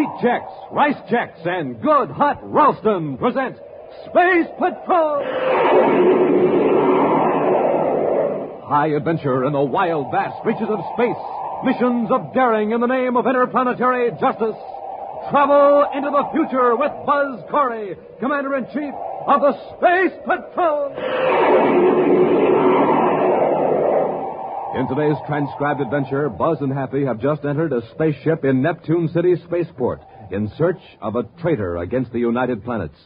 Wheat Checks, Rice Checks, and Good Hot Ralston present Space Patrol! High adventure in the wild, vast reaches of space. Missions of daring in the name of interplanetary justice. Travel into the future with Buzz Corry, Commander-In-Chief of the Space Patrol! In today's transcribed adventure, Buzz and Happy have just entered a spaceship in Neptune City spaceport in search of a traitor against the United Planets.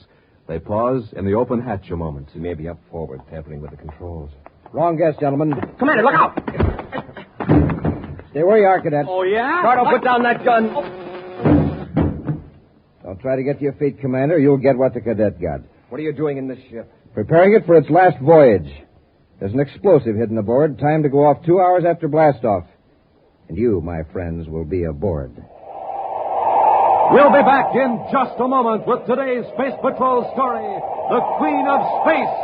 They pause in the open hatch a moment. He may be up forward, tampering with the controls. Wrong guess, gentlemen. Commander, look out! Stay where you are, Cadet. Oh, yeah? Cardo, put down that gun. Don't try to get to your feet, Commander. You'll get what the Cadet got. What are you doing in this ship? Preparing it for its last voyage. There's an explosive hidden aboard, timed to go off 2 hours after blastoff. And you, my friends, will be aboard. We'll be back in just a moment with today's Space Patrol story, The Queen of Space.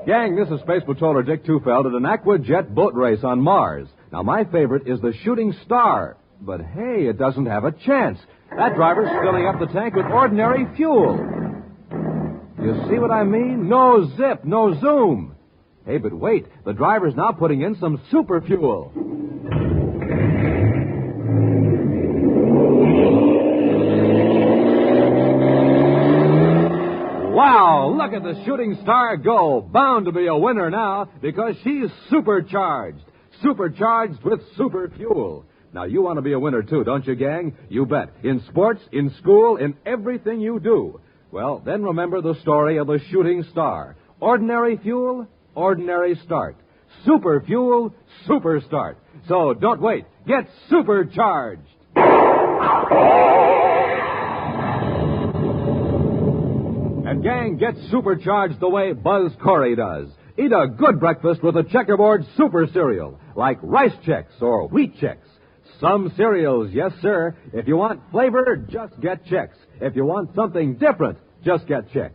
Gang, this is Space Patroller Dick Tufeld at an Aquajet boat race on Mars. Now, my favorite is the Shooting Star. But, hey, it doesn't have a chance. That driver's filling up the tank with ordinary fuel. You see what I mean? No zip, no zoom. Hey, but wait. The driver's now putting in some super fuel. Wow, look at the Shooting Star go. Bound to be a winner now because she's supercharged. Supercharged with super fuel. Now, you want to be a winner, too, don't you, gang? You bet. In sports, in school, in everything you do. Well, then remember the story of the Shooting Star. Ordinary fuel, ordinary start. Super fuel, super start. So don't wait. Get supercharged. And gang, get supercharged the way Buzz Corry does. Eat a good breakfast with a checkerboard super cereal, like Rice Chex or Wheat Chex. Some cereals, yes, sir. If you want flavor, just get Chex. If you want something different, just get Chex.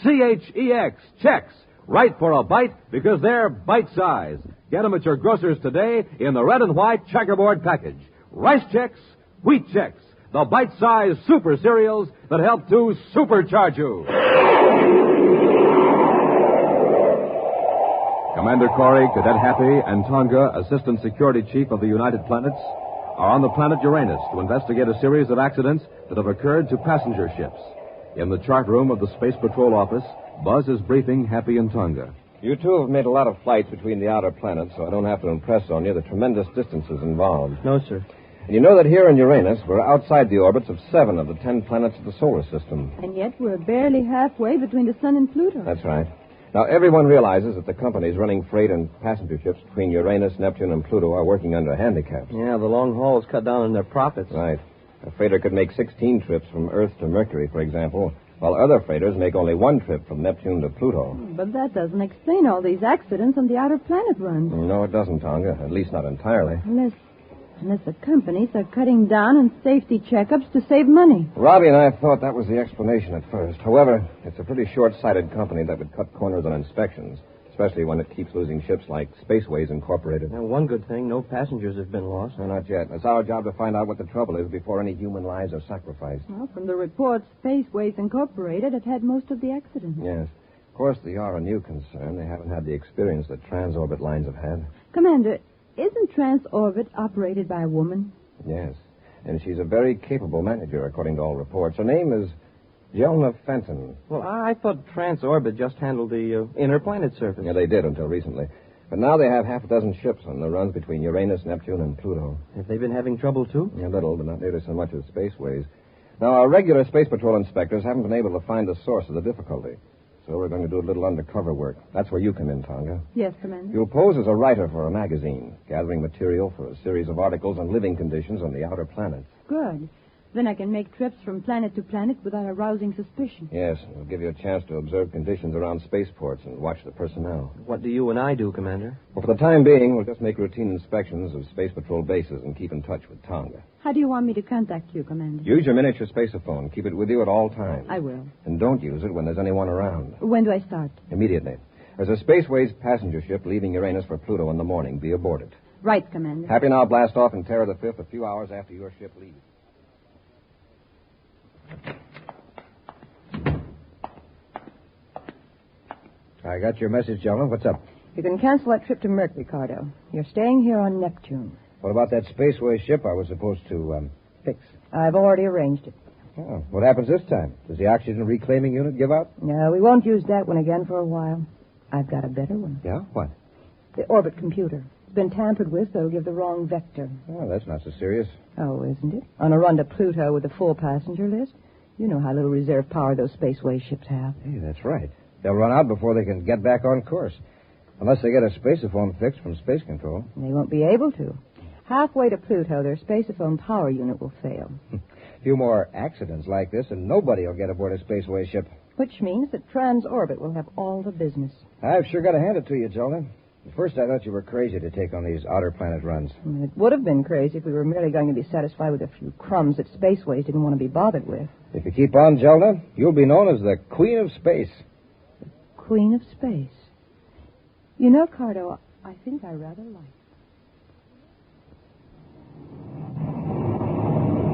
Chex, Chex. Right for a bite because they're bite-size. Get them at your grocer's today in the red and white checkerboard package. Rice Chex, Wheat Chex. The bite-size super cereals that help to supercharge you. Commander Corry, Cadet Happy, and Tonga, Assistant Security Chief of the United Planets, are on the planet Uranus to investigate a series of accidents that have occurred to passenger ships. In the chart room of the Space Patrol office, Buzz is briefing Happy and Tonga. You two have made a lot of flights between the outer planets, so I don't have to impress on you the tremendous distances involved. No, sir. And you know that here in Uranus, we're outside the orbits of 7 of the 10 planets of the solar system. And yet we're barely halfway between the Sun and Pluto. That's right. Now, everyone realizes that the companies running freight and passenger ships between Uranus, Neptune, and Pluto are working under handicaps. Yeah, the long hauls cut down on their profits. Right. A freighter could make 16 trips from Earth to Mercury, for example, while other freighters make only 1 trip from Neptune to Pluto. But that doesn't explain all these accidents on the outer planet runs. No, it doesn't, Tonga. At least not entirely. Unless the companies are cutting down on safety checkups to save money. Robbie and I thought that was the explanation at first. However, it's a pretty short-sighted company that would cut corners on inspections, especially when it keeps losing ships like Spaceways Incorporated. Now, one good thing, no passengers have been lost. No, not yet. It's our job to find out what the trouble is before any human lives are sacrificed. Well, from the reports, Spaceways Incorporated have had most of the accidents. Yes. Of course, they are a new concern. They haven't had the experience that transorbit lines have had. Commander, isn't Transorbit operated by a woman? Yes. And she's a very capable manager, according to all reports. Her name is Jelna Fenton. Well, I thought Transorbit just handled the inner planet surface. Yeah, they did until recently. But now they have half a dozen ships on the runs between Uranus, Neptune, and Pluto. Have they been having trouble, too? A little, but not nearly so much as Spaceways. Now, our regular Space Patrol inspectors haven't been able to find the source of the difficulty. So we're going to do a little undercover work. That's where you come in, Tonga. Yes, Commander. You'll pose as a writer for a magazine, gathering material for a series of articles on living conditions on the outer planets. Good. Then I can make trips from planet to planet without arousing suspicion. Yes, it'll give you a chance to observe conditions around spaceports and watch the personnel. What do you and I do, Commander? Well, for the time being, we'll just make routine inspections of Space Patrol bases and keep in touch with Tonga. How do you want me to contact you, Commander? Use your miniature spaceophone. Keep it with you at all times. I will. And don't use it when there's anyone around. When do I start? Immediately. There's a Spaceways passenger ship leaving Uranus for Pluto in the morning. Be aboard it. Right, Commander. Happy now blast off in Terra the Fifth a few hours after your ship leaves. I got your message, gentlemen. What's up? You can cancel that trip to Mercury, Cardo. You're staying here on Neptune. What about that spaceway ship I was supposed to fix? I've already arranged it. Oh, what happens this time? Does the oxygen reclaiming unit give out? No, we won't use that one again for a while. I've got a better one. Yeah? What? The orbit computer. It's been tampered with, so it'll give the wrong vector. Oh, that's not so serious. Oh, isn't it? On a run to Pluto with a full passenger list, you know how little reserve power those spaceway ships have. Hey, that's right. They'll run out before they can get back on course. Unless they get a spaceophone fixed from space control. They won't be able to. Halfway to Pluto, their spaceophone power unit will fail. A few more accidents like this, and nobody will get aboard a spaceway ship. Which means that Transorbit will have all the business. I've sure got to hand it to you, Jonah. At first, I thought you were crazy to take on these outer planet runs. It would have been crazy if we were merely going to be satisfied with a few crumbs that Spaceways didn't want to be bothered with. If you keep on, Jonah, you'll be known as the Queen of Space. Queen of Space. You know, Cardo, I think I rather like it.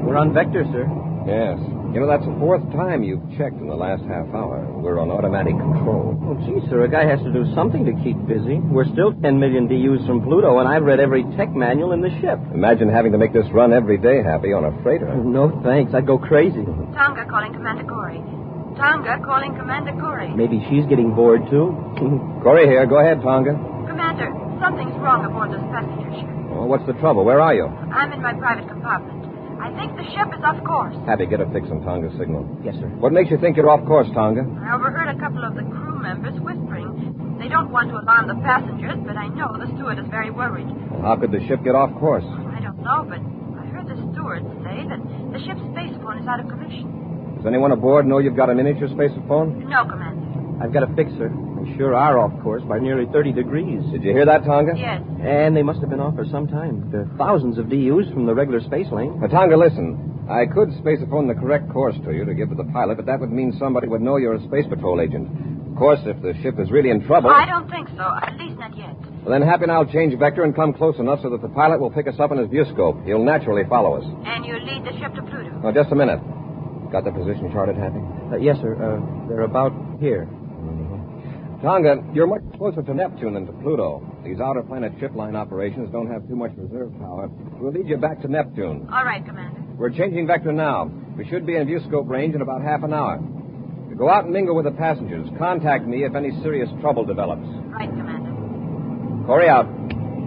We're on vector, sir. Yes. You know, that's the fourth time you've checked in the last half hour. We're on automatic control. Oh, gee, sir, a guy has to do something to keep busy. We're still 10 million DUs from Pluto, and I've read every tech manual in the ship. Imagine having to make this run every day, Happy, on a freighter. No, thanks. I'd go crazy. Tonga calling Commander Corry. Tonga calling Commander Corry. Maybe she's getting bored, too. Corry here. Go ahead, Tonga. Commander, something's wrong aboard this passenger ship. Oh, what's the trouble? Where are you? I'm in my private compartment. I think the ship is off course. Happy, get a fix on Tonga's signal. Yes, sir. What makes you think you're off course, Tonga? I overheard a couple of the crew members whispering. They don't want to alarm the passengers, but I know the steward is very worried. Well, how could the ship get off course? I don't know, but I heard the steward say that the ship's spacephone is out of commission. Does anyone aboard know you've got a miniature spaceophone? No, Commander. I've got a fix, sir. They sure are off course by nearly 30 degrees. Did you hear that, Tonga? Yes. And they must have been off for some time. There are thousands of DUs from the regular space lane. Tonga, listen. I could spaceophone the correct course to you to give to the pilot, but that would mean somebody would know you're a space patrol agent. Of course, if the ship is really in trouble... I don't think so. At least not yet. Well, then Happy and I'll change vector and come close enough so that the pilot will pick us up in his viewscope. He'll naturally follow us. And you lead the ship to Pluto. Oh, just a minute. Got the position charted, Happy? Yes, sir. They're about here. Tonga, you're much closer to Neptune than to Pluto. These outer planet ship line operations don't have too much reserve power. We'll lead you back to Neptune. All right, Commander. We're changing vector now. We should be in viewscope range in about half an hour. You go out and mingle with the passengers. Contact me if any serious trouble develops. Right, Commander. Corry out.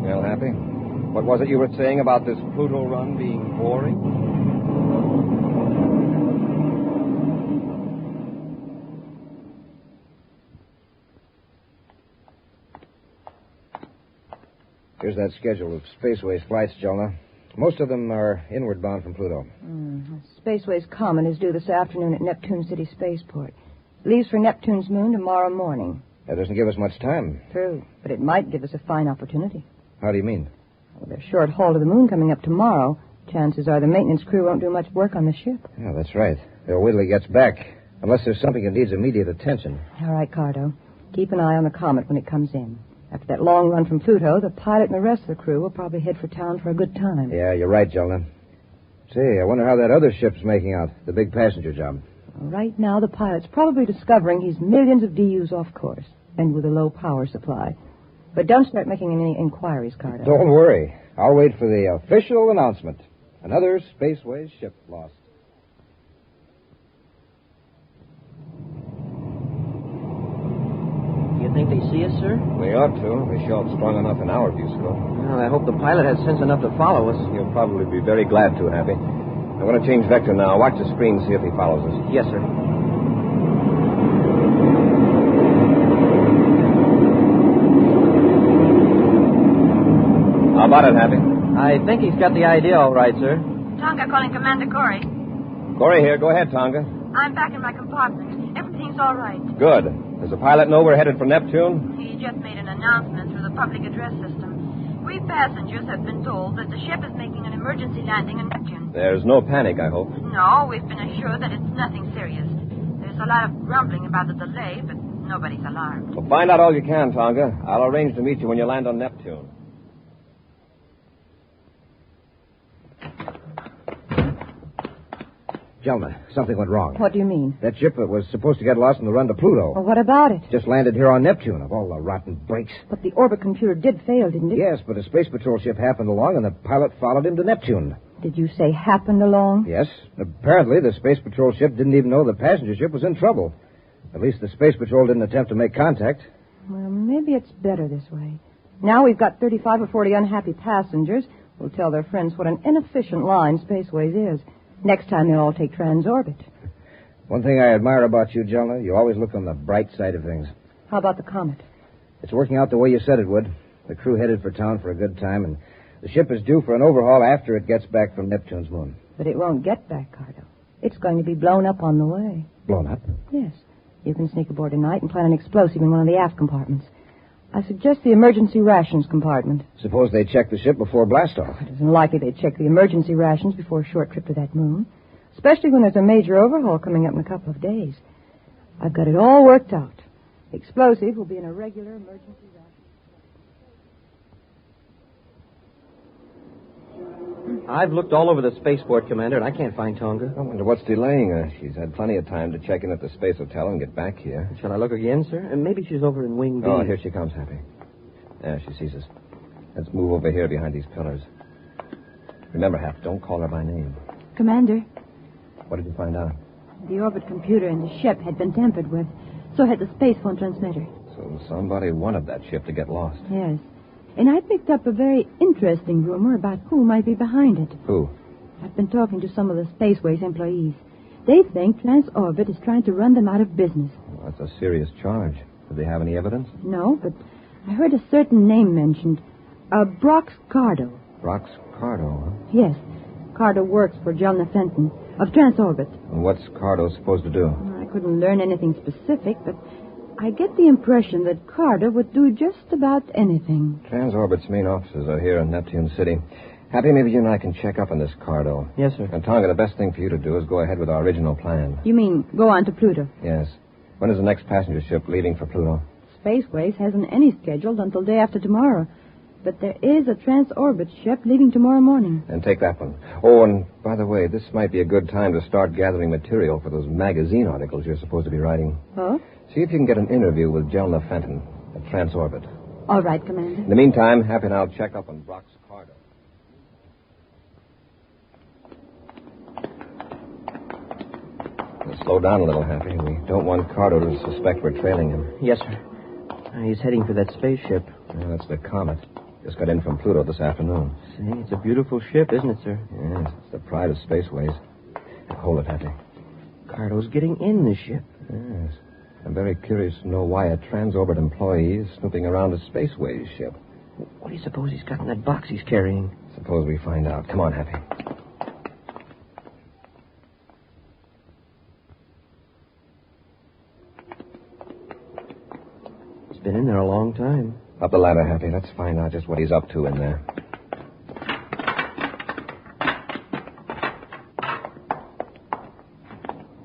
Well, Happy, what was it you were saying about this Pluto run being boring? Here's that schedule of Spaceway's flights, Jonah. Most of them are inward bound from Pluto. Spaceway's Comet is due this afternoon at Neptune City Spaceport. Leaves for Neptune's moon tomorrow morning. That doesn't give us much time. True, but it might give us a fine opportunity. How do you mean? Well, there's short haul to the moon coming up tomorrow. Chances are the maintenance crew won't do much work on the ship. Yeah, that's right. They'll wait till he gets back. Unless there's something that needs immediate attention. All right, Cardo. Keep an eye on the Comet when it comes in. After that long run from Pluto, the pilot and the rest of the crew will probably head for town for a good time. Yeah, you're right, Jonah. Say, I wonder how that other ship's making out, the big passenger job. Right now, the pilot's probably discovering he's millions of DUs off course and with a low power supply. But don't start making any inquiries, Cardo. Don't worry. I'll wait for the official announcement. Another Spaceway ship lost. Do you think they see us, sir? We ought to. They show up strong enough in our viewscope. Well, I hope the pilot has sense enough to follow us. He'll probably be very glad to, Happy. I'm going to change vector now. Watch the screen, see if he follows us. Yes, sir. How about it, Happy? I think he's got the idea all right, sir. Tonga calling Commander Corry. Corry here. Go ahead, Tonga. I'm back in my compartment. Everything's all right. Good. Does the pilot know we're headed for Neptune? He just made an announcement through the public address system. We passengers have been told that the ship is making an emergency landing in Neptune. There's no panic, I hope. No, we've been assured that it's nothing serious. There's a lot of grumbling about the delay, but nobody's alarmed. Well, find out all you can, Tonga. I'll arrange to meet you when you land on Neptune. Jelna, something went wrong. What do you mean? That ship that was supposed to get lost on the run to Pluto Well, what about it? just landed here on Neptune, of all the rotten breaks. But the orbit computer did fail, didn't it? Yes, but a space patrol ship happened along, and the pilot followed him to Neptune. Did you say happened along? Yes. Apparently, the space patrol ship didn't even know the passenger ship was in trouble. At least the space patrol didn't attempt to make contact. Well, maybe it's better this way. Now we've got 35 or 40 unhappy passengers who'll tell their friends what an inefficient line Spaceways is. Next time they'll all take Transorbit. One thing I admire about you, Jelna, you always look on the bright side of things. How about the comet? It's working out the way you said it would. The crew headed for town for a good time, and the ship is due for an overhaul after it gets back from Neptune's moon. But it won't get back, Cardo. It's going to be blown up on the way. Blown up? Yes. You can sneak aboard tonight and plant an explosive in one of the aft compartments. I suggest the emergency rations compartment. Suppose they check the ship before blastoff. It isn't likely they'd check the emergency rations before a short trip to that moon, especially when there's a major overhaul coming up in a couple of days. I've got it all worked out. The explosive will be in a regular emergency ration. I've looked all over the spaceport, Commander, and I can't find Tonga. I wonder what's delaying her. She's had plenty of time to check in at the space hotel and get back here. Shall I look again, sir? And maybe she's over in Wing B. Oh, here she comes, Happy. There, she sees us. Let's move over here behind these pillars. Remember, Hap, don't call her by name. Commander, What did you find out? the orbit computer in the ship had been tampered with. So had the space phone transmitter. So somebody wanted that ship to get lost. Yes. And I picked up a very interesting rumor about who might be behind it. Who? I've been talking to some of the Spaceways employees. They think Transorbit is trying to run them out of business. Well, that's a serious charge. Do they have any evidence? No, but I heard a certain name mentioned. Brox Cardo. Brox Cardo, huh? Yes. Cardo works for Jelna Fenton of Transorbit. And what's Cardo supposed to do? I couldn't learn anything specific, but I get the impression that Cardo would do just about anything. Transorbit's main offices are here in Neptune City. Happy, maybe you and I can check up on this Cardo. Yes, sir. And Tonga, the best thing for you to do is go ahead with our original plan. You mean go on to Pluto? Yes. When is the next passenger ship leaving for Pluto? Spaceways hasn't any scheduled until day after tomorrow. But there is a Transorbit ship leaving tomorrow morning. And take that one. Oh, and by the way, this might be a good time to start gathering material for those magazine articles you're supposed to be writing. Oh? See if you can get an interview with Jelna Fenton at Transorbit. All right, Commander. In the meantime, Happy and I'll check up on Brox Cardo. Now, slow down a little, Happy. We don't want Cardo to suspect we're trailing him. Yes, sir. He's heading for that spaceship. Yeah, that's the Comet. Just got in from Pluto this afternoon. See, it's a beautiful ship, isn't it, sir? Yes, it's the pride of Spaceways. Hold it, Happy. Cardo's getting in the ship. Yes. I'm very curious to know why a Transorbit employee is snooping around a Spaceways ship. What do you suppose he's got in that box he's carrying? Suppose we find out. Come on, Happy. He's been in there a long time. Up the ladder, Happy. Let's find out just what he's up to in there.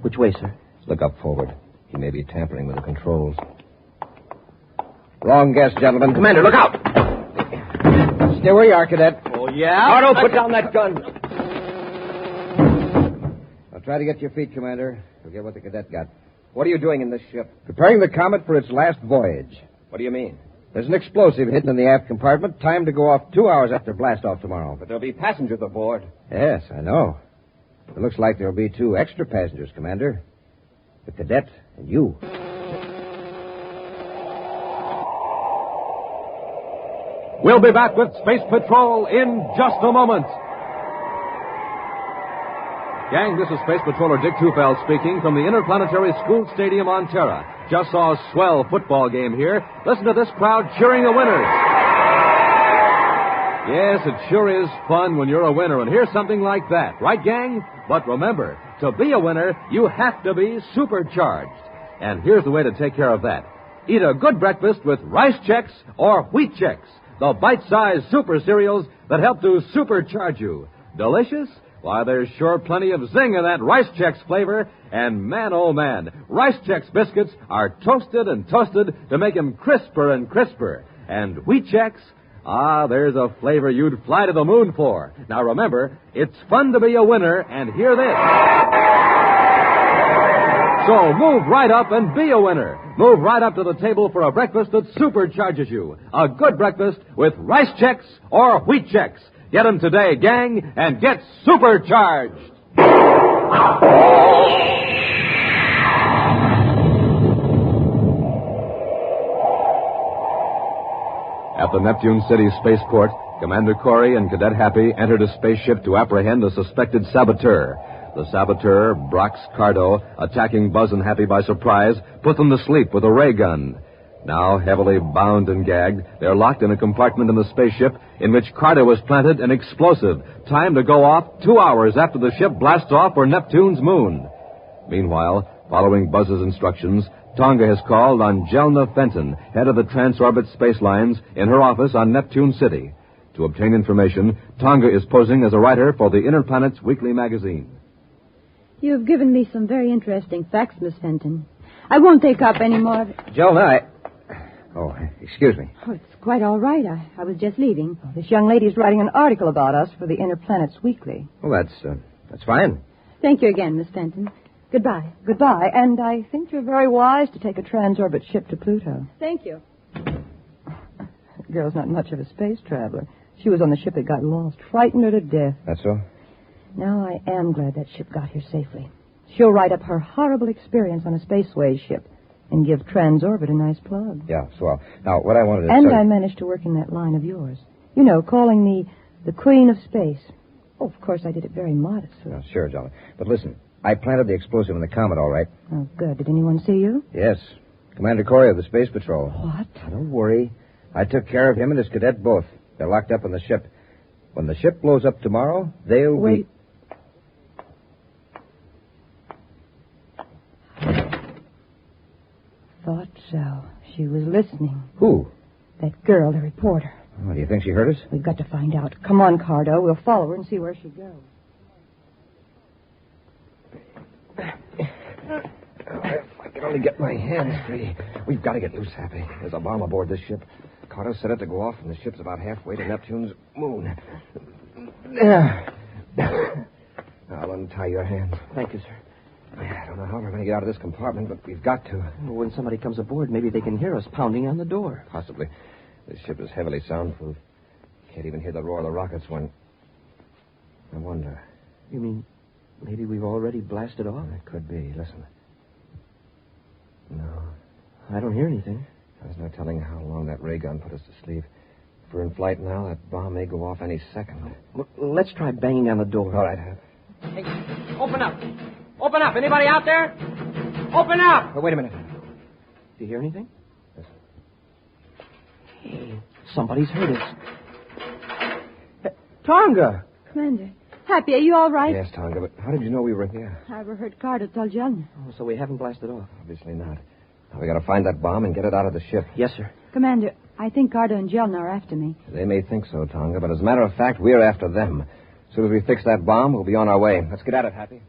Which way, sir? Look up forward. He may be tampering with the controls. Wrong guess, gentlemen. Commander, look out! Stay where you are, Cadet. Oh, yeah? Cardo, put down that gun. I'll try to get your feet, Commander. Forget what the cadet got. What are you doing in this ship? Preparing the Comet for its last voyage. What do you mean? There's an explosive hidden in the aft compartment, timed to go off 2 hours after blastoff tomorrow. But there'll be passengers aboard. Yes, I know. It looks like there'll be 2 extra passengers, Commander. The cadet and you. We'll be back with Space Patrol in just a moment. Gang, this is Space Patroller Dick Tufeld speaking from the Interplanetary School Stadium on Terra. Just saw a swell football game here. Listen to this crowd cheering the winners. Yes, it sure is fun when you're a winner and hear something like that. Right, gang? But remember, to be a winner, you have to be supercharged. And here's the way to take care of that. Eat a good breakfast with Rice Chex or Wheat Chex, the bite-sized super cereals that help to supercharge you. Delicious? Why, there's sure plenty of zing in that Rice Chex flavor. And man, oh man, Rice Chex biscuits are toasted and toasted to make them crisper and crisper. And Wheat Chex, Ah, there's a flavor you'd fly to the moon for. Now remember, it's fun to be a winner, and hear this. So move right up and be a winner. Move right up to the table for a breakfast that supercharges you. A good breakfast with rice Chex or wheat Chex. Get them today, gang, and get supercharged. At the Neptune City spaceport, Commander Corry and Cadet Happy entered a spaceship to apprehend a suspected saboteur. The saboteur, Brox Cardo, attacking Buzz and Happy by surprise, put them to sleep with a ray gun. Now, heavily bound and gagged, they're locked in a compartment in the spaceship in which Cardo has planted an explosive, timed to go off 2 hours after the ship blasts off for Neptune's moon. Meanwhile, following Buzz's instructions, Tonga has called on Jelna Fenton, head of the Transorbit Space Lines, in her office on Neptune City. To obtain information, Tonga is posing as a writer for the Interplanet's weekly magazine. You've given me some very interesting facts, Miss Fenton. I won't take up any more. Jelna, Oh, excuse me. Oh, it's quite all right. I was just leaving. This young lady's writing an article about us for the Interplanet's Weekly. Well, that's fine. Thank you again, Miss Fenton. Goodbye. Goodbye, and I think you're very wise to take a transorbit ship to Pluto. Thank you. The girl's not much of a space traveler. She was on the ship that got lost. Frightened her to death. That's so? Now I am glad that ship got here safely. She'll write up her horrible experience on a spaceways ship and give Transorbit a nice plug. Yeah, swell. Now, what I wanted to And say... I managed to work in that line of yours. You know, calling me the Queen of Space. Oh, of course, I did it very modestly. Oh, sure, Jolly. But listen, I planted the explosive in the Comet, all right. Oh, good. Did anyone see you? Yes. Commander Corry of the Space Patrol. What? Don't worry. I took care of him and his cadet both. They're locked up on the ship. When the ship blows up tomorrow, they'll Wait. Thought so. She was listening. Who? That girl, the reporter. Oh, do you think she heard us? We've got to find out. Come on, Cardo. We'll follow her and see where she goes. If I could only get my hands free. We've got to get loose, Happy. There's a bomb aboard this ship. Carter set it to go off, and the ship's about halfway to Neptune's moon. There. I'll untie your hands. Thank you, sir. I don't know how we're going to get out of this compartment, but we've got to. Well, when somebody comes aboard, maybe they can hear us pounding on the door. Possibly. This ship is heavily soundproof. Can't even hear the roar of the rockets when... I wonder. You mean maybe we've already blasted off? It could be. Listen. No. I don't hear anything. There's no telling how long that ray gun put us to sleep. If we're in flight now, that bomb may go off any second. Well, let's try banging on the door. All right, Hap. Hey, open up. Open up. Anybody out there? Open up. Oh, wait a minute. Do you hear anything? Listen. Hey, somebody's heard us. Tonga! Commander. Happy, are you all right? Yes, Tonga, but how did you know we were here? I overheard Carter tell Jelna. Oh, so we haven't blasted off. Obviously not. Now we got to find that bomb and get it out of the ship. Yes, sir. Commander, I think Carter and Jelna are after me. They may think so, Tonga, but as a matter of fact, we're after them. As soon as we fix that bomb, we'll be on our way. Let's get at it, Happy.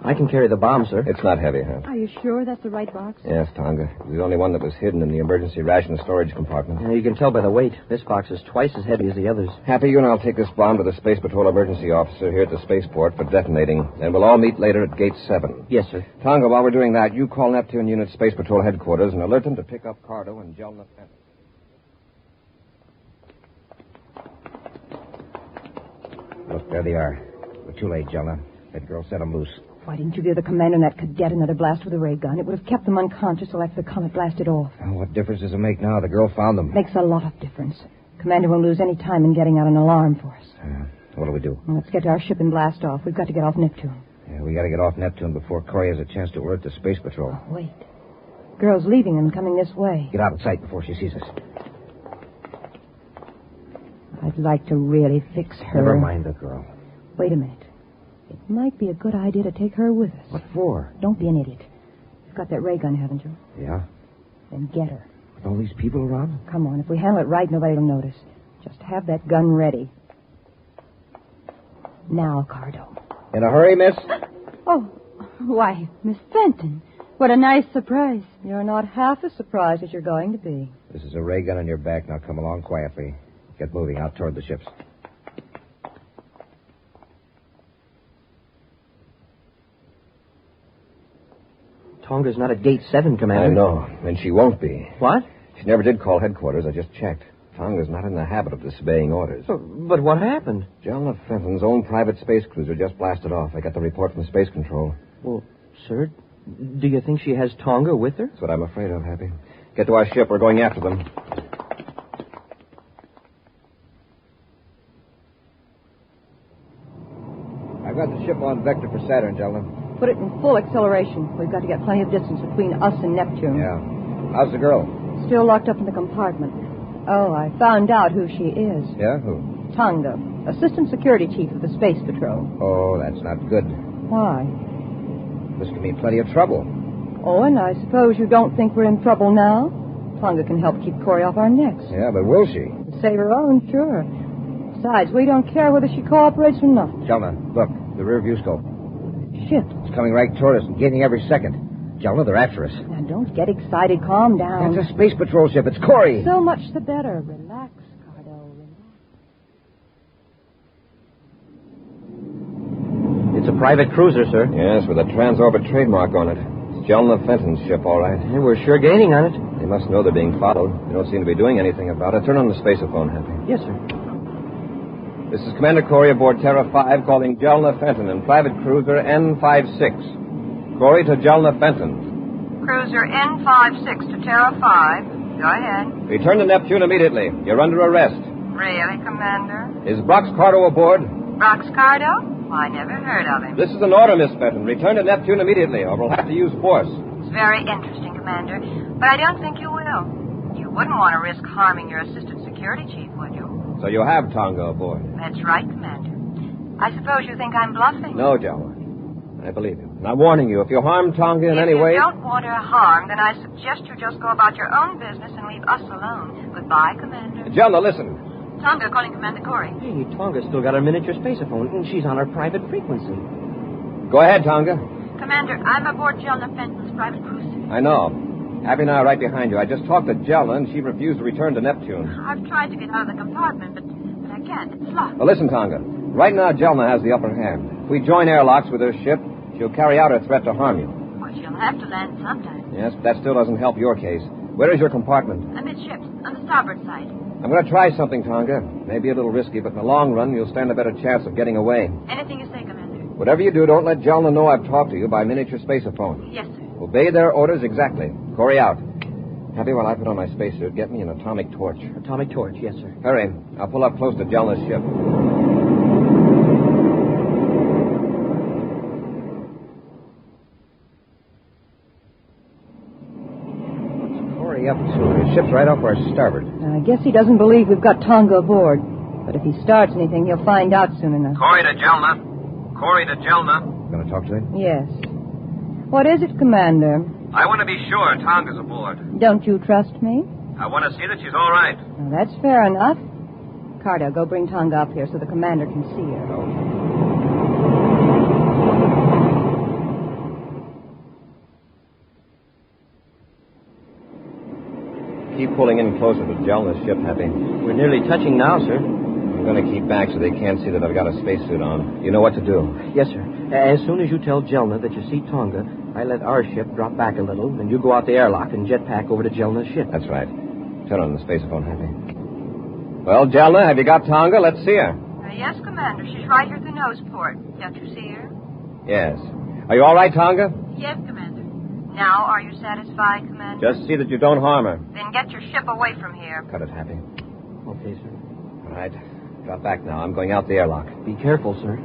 I can carry the bomb, sir. It's not heavy, huh? Are you sure that's the right box? Yes, Tonga. It was the only one that was hidden in the emergency ration storage compartment. You can tell by the weight. This box is twice as heavy as the others. Happy, you and I'll take this bomb to the Space Patrol emergency officer here at the spaceport for detonating. Then we'll all meet later at Gate 7. Yes, sir. Tonga, while we're doing that, you call Neptune Unit Space Patrol headquarters and alert them to pick up Cardo and Jelna Fenton. Look, there they are. We're too late, Jelna. That girl set them loose. Why didn't you give the commander and that cadet another blast with a ray gun? It would have kept them unconscious till after the comet blasted off. Oh, what difference does it make now? The girl found them. Makes a lot of difference. Commander won't lose any time in getting out an alarm for us. What do we do? Well, let's get to our ship and blast off. We've got to get off Neptune. Yeah, we got to get off Neptune before Corry has a chance to alert the Space Patrol. Oh, wait. Girl's leaving and coming this way. Get out of sight before she sees us. I'd like to really fix her. Never mind the girl. Wait a minute. It might be a good idea to take her with us. What for? Don't be an idiot. You've got that ray gun, haven't you? Yeah? Then get her. With all these people around? Come on. If we handle it right, nobody will notice. Just have that gun ready. Now, Cardo. In a hurry, miss? Oh, why, Miss Fenton. What a nice surprise. You're not half as surprised as you're going to be. This is a ray gun on your back. Now come along quietly. Get moving out toward the ships. Tonga's not at Gate 7, Commander. I know, and she won't be. What? She never did call headquarters. I just checked. Tonga's not in the habit of disobeying orders. But what happened? Jelna Fenton's own private space cruiser just blasted off. I got the report from Space Control. Well, sir, do you think she has Tonga with her? That's what I'm afraid of, Happy. Get to our ship. We're going after them. I've got the ship on vector for Saturn, Jelna. Put it in full acceleration. We've got to get plenty of distance between us and Neptune. Yeah. How's the girl? Still locked up in the compartment. Oh, I found out who she is. Yeah? Who? Tonga, Assistant Security Chief of the Space Patrol. Oh, that's not good. Why? This could mean plenty of trouble. Oh, and I suppose you don't think we're in trouble now? Tonga can help keep Corry off our necks. Yeah, but will she? To save her own, sure. Besides, we don't care whether she cooperates or not. Jelna, look. The rear view scope. Ship. It's coming right toward us and gaining every second. Jelna, they're after us. Now, don't get excited. Calm down. It's a space patrol ship. It's Corry. So much the better. Relax, Cardo. Relax. It's a private cruiser, sir. Yes, with a Transorbit trademark on it. It's Jelna Fenton's ship, all right. Yeah, we're sure gaining on it. They must know they're being followed. They don't seem to be doing anything about it. Turn on the spaceophone, Happy. Yes, sir. This is Commander Corry aboard Terra 5 calling Jelna Fenton in private cruiser N56. Corry to Jelna Fenton. Cruiser N56 to Terra 5. Go ahead. Return to Neptune immediately. You're under arrest. Really, Commander? Is Brox Cardo aboard? Brox Cardo? I never heard of him. This is an order, Miss Fenton. Return to Neptune immediately, or we'll have to use force. It's very interesting, Commander, but I don't think you will. You wouldn't want to risk harming your Assistant Security Chief, would you? So you have Tonga aboard? That's right, Commander. I suppose you think I'm bluffing. No, Jelna. I believe you. And I'm warning you, if you harm Tonga in any way... If you don't want her harmed, then I suggest you just go about your own business and leave us alone. Goodbye, Commander. Jelna, listen. Tonga calling Commander Corry. Hey, Tonga's still got her miniature spaceophone, and she's on her private frequency. Go ahead, Tonga. Commander, I'm aboard Jelna Fenton's private cruiser. I know. Happy and I are right behind you. I just talked to Jelna, and she refused to return to Neptune. I've tried to get out of the compartment, but I can't. It's locked. Well, listen, Tonga. Right now, Jelna has the upper hand. If we join airlocks with her ship, she'll carry out her threat to harm you. Well, she'll have to land sometime. Yes, but that still doesn't help your case. Where is your compartment? Amidships, on the starboard side. I'm going to try something, Tonga. Maybe a little risky, but in the long run, you'll stand a better chance of getting away. Anything you say, Commander. Whatever you do, don't let Jelna know I've talked to you by miniature spaceophone. Yes, sir. Obey their orders exactly. Corry out. Happy, while I put on my spacesuit, get me an atomic torch. Atomic torch, yes, sir. Hurry. I'll pull up close to Jelna's ship. What's Corry up to? His ship's right off our starboard. I guess he doesn't believe we've got Tonga aboard. But if he starts anything, he'll find out soon enough. Corry to Jelna. Corry to Jelna. Going to talk to him? Yes. What is it, Commander? I want to be sure Tonga's aboard. Don't you trust me? I want to see that she's all right. Well, that's fair enough. Cardo, go bring Tonga up here so the commander can see her. Keep pulling in closer to Jelna's ship, Happy. We're nearly touching now, sir. I'm going to keep back so they can't see that I've got a spacesuit on. You know what to do. Yes, sir. As soon as you tell Jelna that you see Tonga, I let our ship drop back a little, and you go out the airlock and jetpack over to Jelna's ship. That's right. Turn on the spaceophone, Happy. Well, Jelna, have you got Tonga? Let's see her. Yes, Commander. She's right here at the nose port. Don't you see her? Yes. Are you all right, Tonga? Yes, Commander. Now, are you satisfied, Commander? Just see that you don't harm her. Then get your ship away from here. Cut it, Happy. Okay, sir. All right. Drop back now. I'm going out the airlock. Be careful, sir.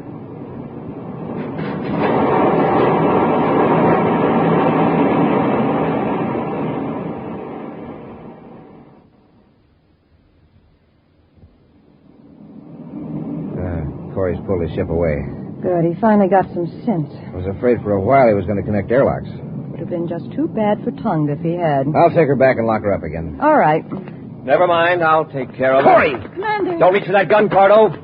Corry's pulled his ship away. Good. He finally got some sense. I was afraid for a while he was going to connect airlocks. Would have been just too bad for Tonga if he had. I'll take her back and lock her up again. All right. Never mind. I'll take care of her. Corry! Commander! Don't reach for that gun, Cardo.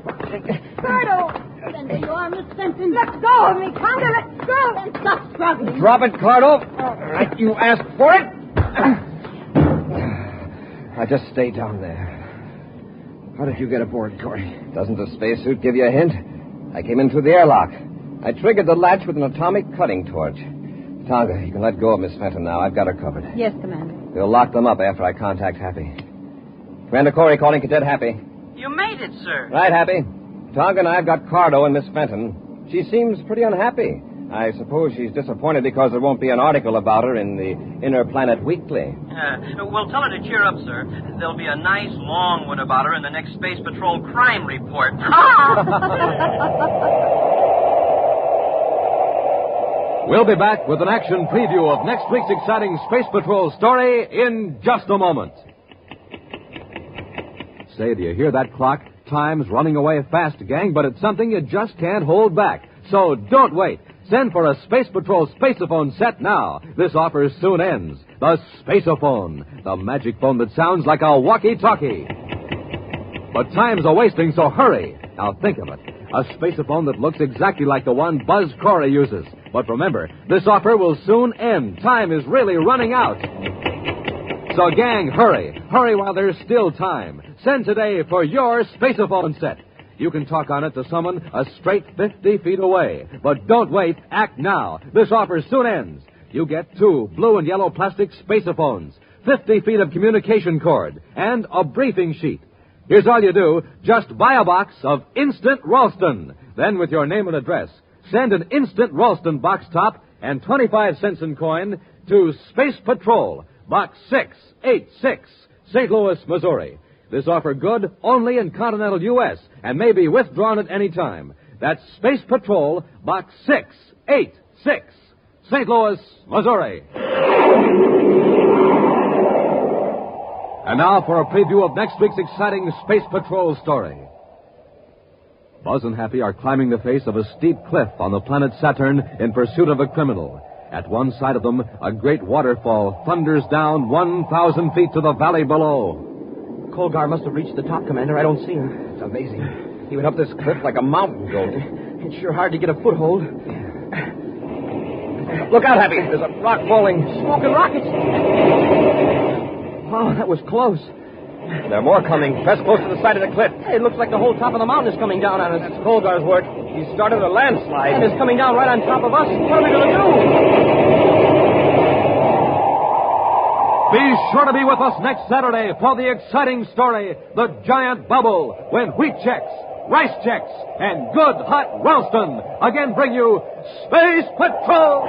Cardo! Then there you are, Miss Fenton. Let go of me, Tonga. Let go. And stop struggling. Drop it, Cardo. Right, you asked for it. I just stay down there. How did you get aboard, Corey? Doesn't the spacesuit give you a hint? I came in through the airlock. I triggered the latch with an atomic cutting torch. Tonga, you can let go of Miss Fenton now. I've got her covered. Yes, Commander. We'll lock them up after I contact Happy. Commander Corry calling Cadet Happy. You made it, sir. Right, Happy. Tonga and I have got Cardo and Miss Fenton. She seems pretty unhappy. I suppose she's disappointed because there won't be an article about her in the Interplanet Weekly. Well, tell her to cheer up, sir. There'll be a nice long one about her in the next Space Patrol crime report. We'll be back with an action preview of next week's exciting Space Patrol story in just a moment. Say, do you hear that clock? Time's running away fast, gang, but it's something you just can't hold back. So don't wait. Send for a Space Patrol Spaceophone set now. This offer soon ends. The Spaceophone, the magic phone that sounds like a walkie-talkie. But time's a-wasting, so hurry. Now think of it. A Spaceophone that looks exactly like the one Buzz Corry uses. But remember, this offer will soon end. Time is really running out. So, gang, hurry. Hurry while there's still time. Send today for your Spaceophone set. You can talk on it to someone a straight 50 feet away. But don't wait. Act now. This offer soon ends. You get 2 blue and yellow plastic Spaceophones, 50 feet of communication cord, and a briefing sheet. Here's all you do. Just buy a box of Instant Ralston. Then, with your name and address, send an Instant Ralston box top and 25 cents in coin to Space Patrol, Box 686, St. Louis, Missouri. This offer good only in continental U.S. and may be withdrawn at any time. That's Space Patrol, Box 686, St. Louis, Missouri. And now for a preview of next week's exciting Space Patrol story. Buzz and Happy are climbing the face of a steep cliff on the planet Saturn in pursuit of a criminal. At one side of them, a great waterfall thunders down 1,000 feet to the valley below. Colgar must have reached the top, Commander. I don't see him. It's amazing. He went up this cliff like a mountain goat. It's sure hard to get a foothold. Look out, Happy. There's a rock falling. Smoke and rockets. Oh, that was close. There are more coming. Press close to the side of the cliff. It looks like the whole top of the mountain is coming down on us. That's Colgar's work. He started a landslide. And it's coming down right on top of us. What are we going to do? Be sure to be with us next Saturday for the exciting story, The Giant Bubble, when wheat checks, rice checks, and good hot Ralston again bring you Space Patrol!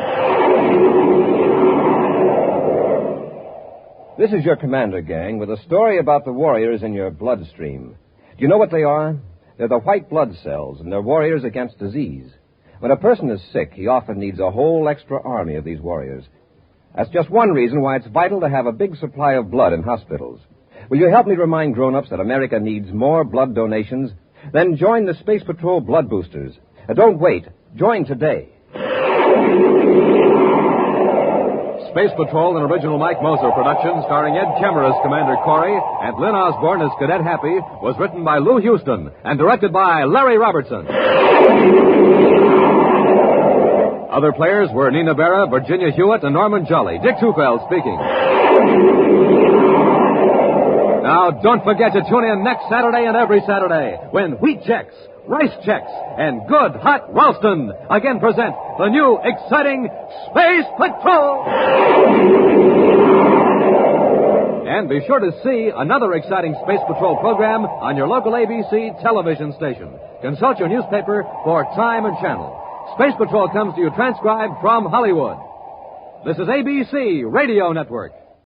This is your commander, gang, with a story about the warriors in your bloodstream. Do you know what they are? They're the white blood cells, and they're warriors against disease. When a person is sick, he often needs a whole extra army of these warriors. That's just one reason why it's vital to have a big supply of blood in hospitals. Will you help me remind grown-ups that America needs more blood donations? Then join the Space Patrol Blood Boosters. Don't wait. Join today. Space Patrol, an original Mike Moser production starring Ed Kemmer as Commander Corry and Lynn Osborne as Cadet Happy, was written by Lou Houston and directed by Larry Robertson. Other players were Nina Berra, Virginia Hewitt, and Norman Jolly. Dick Tufeld speaking. Now, don't forget to tune in next Saturday and every Saturday when wheat checks, rice checks, and good hot Ralston again present the new exciting Space Patrol. And be sure to see another exciting Space Patrol program on your local ABC television station. Consult your newspaper for time and channel. Space Patrol comes to you transcribed from Hollywood. This is ABC Radio Network.